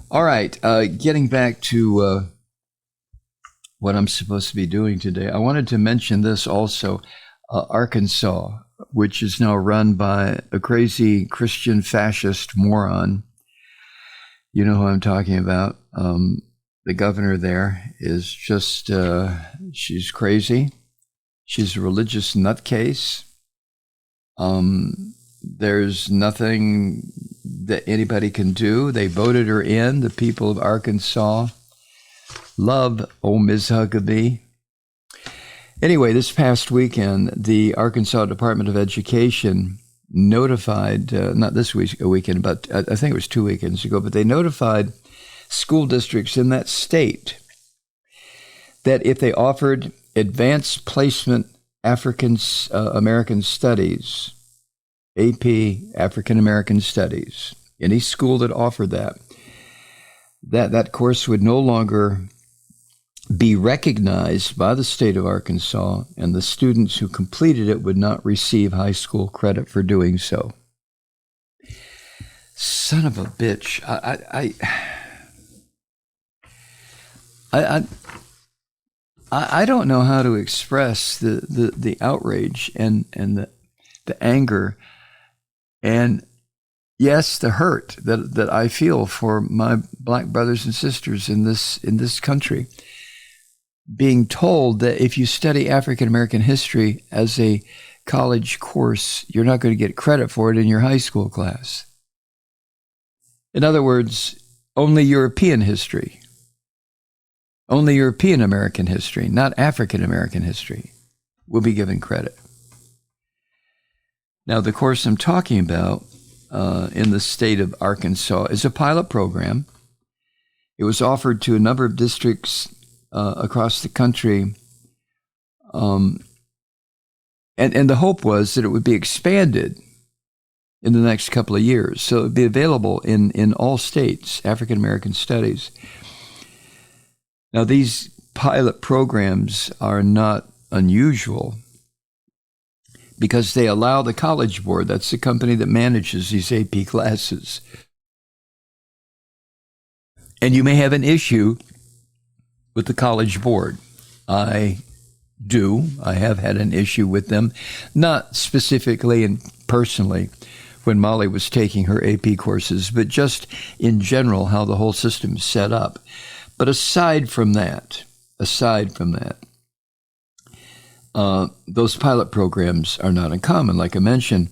All right, getting back to what I'm supposed to be doing today, I wanted to mention this also. Arkansas, which is now run by a crazy Christian fascist moron. You know who I'm talking about. The governor there is just, she's crazy. She's a religious nutcase. There's nothing that anybody can do. They voted her in. The people of Arkansas love old Ms. Huckabee. Anyway, this past weekend, the Arkansas Department of Education notified, not this weekend, but I think it was 2 weekends ago, but they notified school districts in that state that if they offered advanced placement African American Studies, AP African American Studies, any school that offered that course would no longer be recognized by the state of Arkansas, and the students who completed it would not receive high school credit for doing so. Son of a bitch. I don't know how to express the outrage and the anger and, yes, the hurt that I feel for my black brothers and sisters in this country, being told that if you study African American history as a college course, you're not going to get credit for it in your high school class. In other words, only European history, only European American history, not African American history, will be given credit. Now, the course I'm talking about in the state of Arkansas is a pilot program. It was offered to a number of districts across the country, and the hope was that it would be expanded in the next couple of years, so it would be available in all states, African American studies. Now, these pilot programs are not unusual because they allow the College Board, that's the company that manages these AP classes. And you may have an issue with the College Board. I do. I have had an issue with them, not specifically and personally when Molly was taking her AP courses, but just in general how the whole system is set up. But aside from that, those pilot programs are not uncommon, like I mentioned.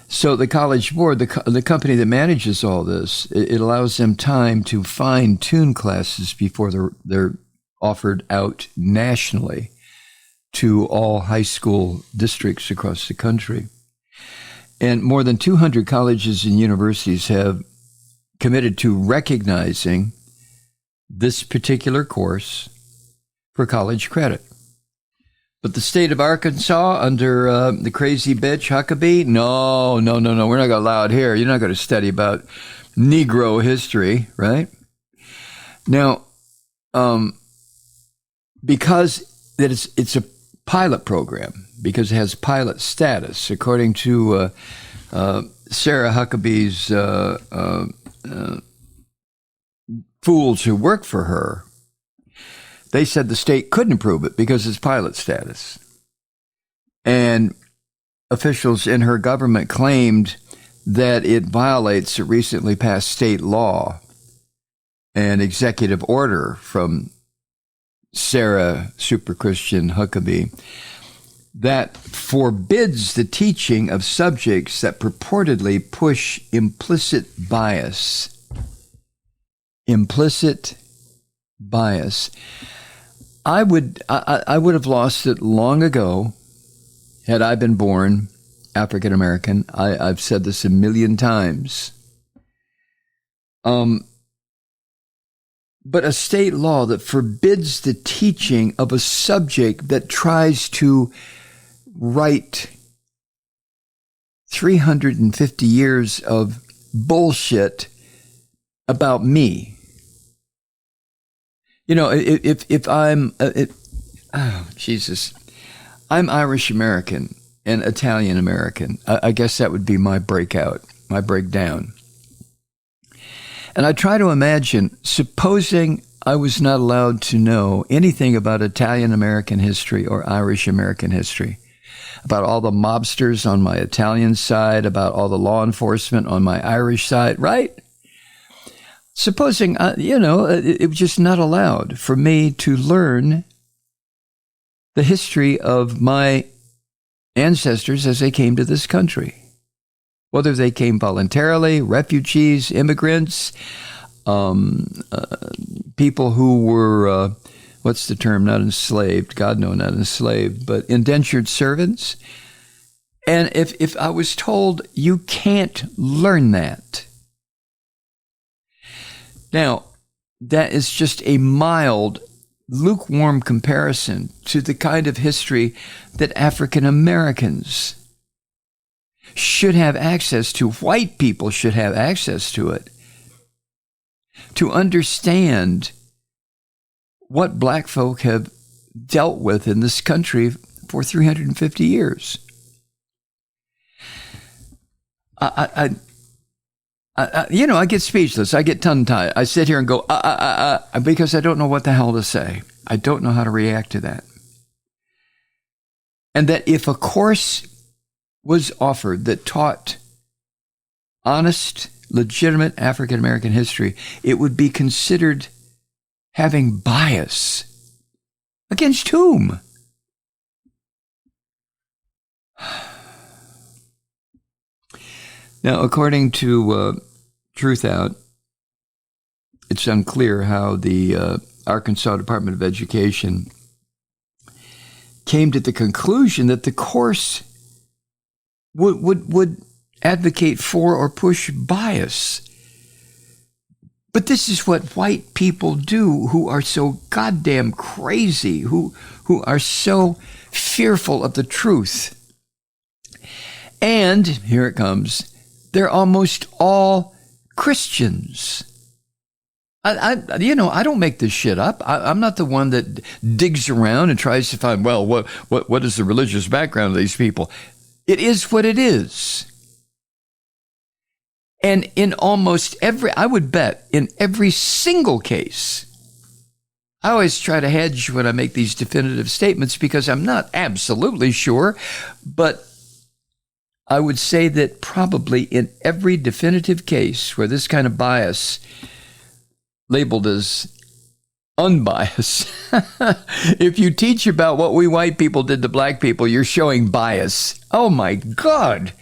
So the College Board, the company that manages all this, it allows them time to fine-tune classes before they're offered out nationally to all high school districts across the country. And more than 200 colleges and universities have committed to recognizing this particular course for college credit. But the state of Arkansas, under the crazy bitch Huckabee, no, we're not going to allow it here. You're not going to study about Negro history, right? Now, because it's a pilot program, because it has pilot status, according to Sarah Huckabee's fools who work for her, they said the state couldn't approve it because it's pilot status. And officials in her government claimed that it violates a recently passed state law, an executive order from Sarah Super Christian Huckabee, that forbids the teaching of subjects that purportedly push implicit bias. Implicit bias. I would have lost it long ago had I been born African American. I've said this a million times. But a state law that forbids the teaching of a subject that tries to write 350 years of bullshit about me. You know, if I'm, I'm Irish American and Italian American. I guess that would be my breakdown. And I try to imagine, supposing I was not allowed to know anything about Italian-American history or Irish-American history, about all the mobsters on my Italian side, about all the law enforcement on my Irish side, right? Supposing, it was just not allowed for me to learn the history of my ancestors as they came to this country. Whether they came voluntarily, refugees, immigrants, people who were, what's the term, not enslaved, God no, not enslaved, but indentured servants. And if I was told you can't learn that, now, that is just a mild, lukewarm comparison to the kind of history that African Americans should have access to. White people should have access to it. To understand what black folk have dealt with in this country for 350 years. I get speechless. I get tongue-tied. I sit here and go, because I don't know what the hell to say. I don't know how to react to that. And that if a course was offered that taught honest, legitimate African-American history, it would be considered having bias. Against whom? Now, according to Truth Out, it's unclear how the Arkansas Department of Education came to the conclusion that the course would advocate for or push bias. But this is what white people do, who are so goddamn crazy, who are so fearful of the truth. And, here it comes, they're almost all Christians. I don't make this shit up. I'm not the one that digs around and tries to find, well, what is the religious background of these people? It is what it is. And in almost I would bet, in every single case, I always try to hedge when I make these definitive statements because I'm not absolutely sure, but I would say that probably in every definitive case where this kind of bias, labeled as unbiased, if you teach about what we white people did to black people, you're showing bias. Oh my God.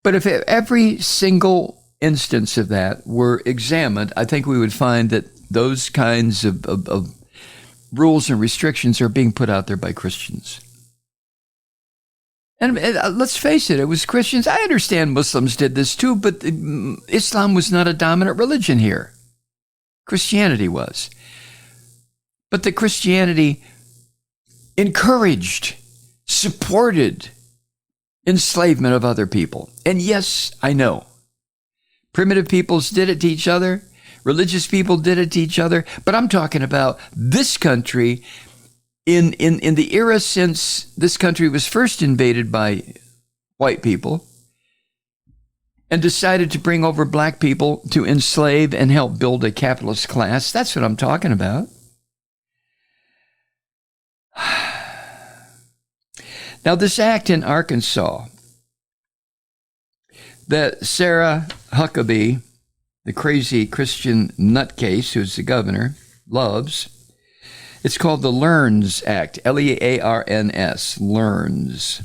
But if every single instance of that were examined, I think we would find that those kinds of rules and restrictions are being put out there by Christians. And let's face it, it was Christians. I understand Muslims did this too, but Islam was not a dominant religion here. Christianity was. But the Christianity encouraged, supported enslavement of other people. And yes, I know, primitive peoples did it to each other. Religious people did it to each other. But I'm talking about this country in the era since this country was first invaded by white people and decided to bring over black people to enslave and help build a capitalist class. That's what I'm talking about. Now, this act in Arkansas that Sarah Huckabee, the crazy Christian nutcase who's the governor, loves, it's called the LEARNS Act, L-E-A-R-N-S, LEARNS.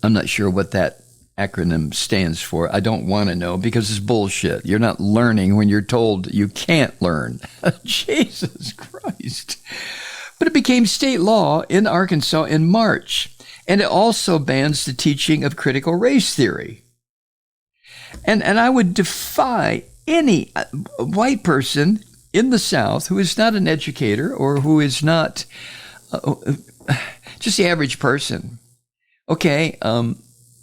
I'm not sure what that acronym stands for. I don't want to know because it's bullshit. You're not learning when you're told you can't learn. Jesus Christ. But it became state law in Arkansas in March, and it also bans the teaching of critical race theory. And I would defy any white person in the South who is not an educator or who is not just the average person. Okay,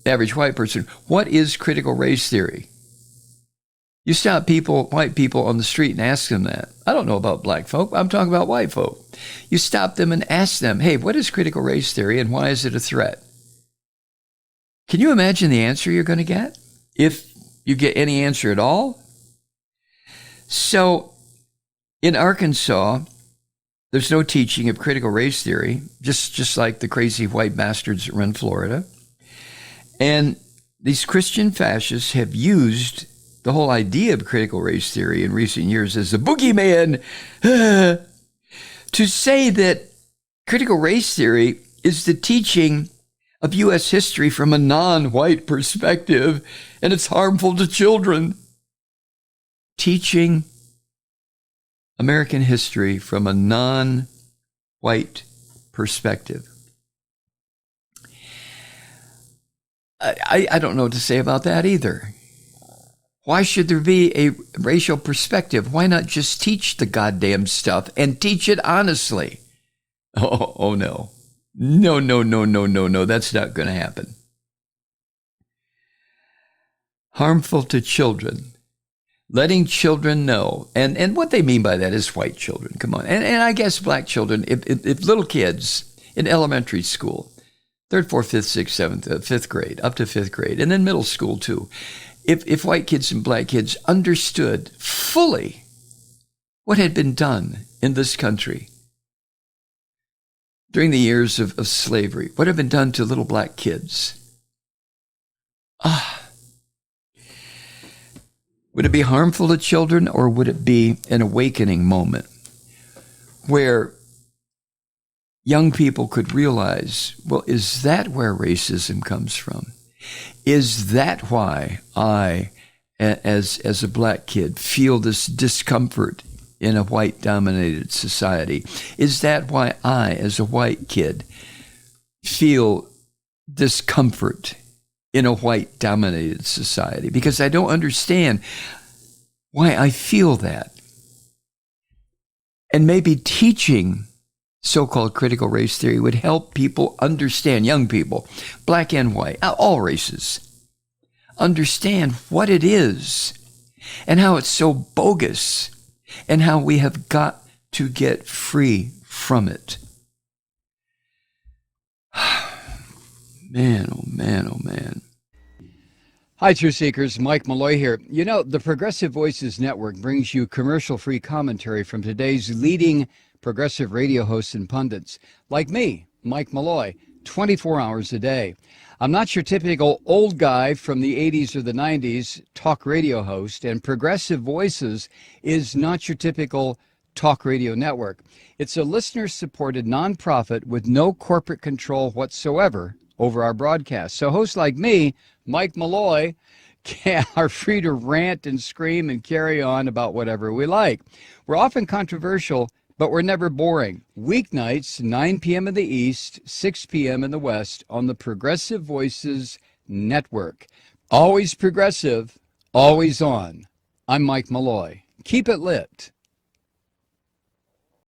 average white person. What is critical race theory? You stop white people on the street and ask them that. I don't know about black folk. I'm talking about white folk. You stop them and ask them, hey, what is critical race theory and why is it a threat? Can you imagine the answer you're going to get? If you get any answer at all? So in Arkansas, there's no teaching of critical race theory, just like the crazy white bastards that run Florida. And these Christian fascists have used the whole idea of critical race theory in recent years as the boogeyman to say that critical race theory is the teaching of U.S. history from a non-white perspective, and it's harmful to children. Teaching American history from a non-white perspective. I don't know what to say about that either. Why should there be a racial perspective? Why not just teach the goddamn stuff and teach it honestly? Oh no. No. That's not going to happen. Harmful to children. Letting children know. And what they mean by that is white children. Come on. And I guess black children, if little kids in elementary school, 3rd, 4th, 5th, 6th, 7th, 5th grade, up to 5th grade, and then middle school too. If white kids and black kids understood fully what had been done in this country during the years of slavery, what had been done to little black kids, would it be harmful to children, or would it be an awakening moment where young people could realize, well, is that where racism comes from? Is that why I, as a black kid, feel this discomfort in a white-dominated society? Is that why I, as a white kid, feel discomfort in a white-dominated society? Because I don't understand why I feel that. And maybe teaching so-called critical race theory would help people understand, young people, black and white, all races, understand what it is and how it's so bogus and how we have got to get free from it. Man, oh man. Hi, Truth Seekers. Mike Malloy here. You know, the Progressive Voices Network brings you commercial-free commentary from today's leading progressive radio hosts and pundits, like me, Mike Malloy, 24 hours a day. I'm not your typical old guy from the 80s or the 90s talk radio host, and Progressive Voices is not your typical talk radio network. It's a listener-supported nonprofit with no corporate control whatsoever over our broadcast. So hosts like me, Mike Malloy, are free to rant and scream and carry on about whatever we like. We're often controversial, but we're never boring. Weeknights, 9 p.m. in the East, 6 p.m. in the West on the Progressive Voices Network. Always progressive, always on. I'm Mike Malloy. Keep it lit.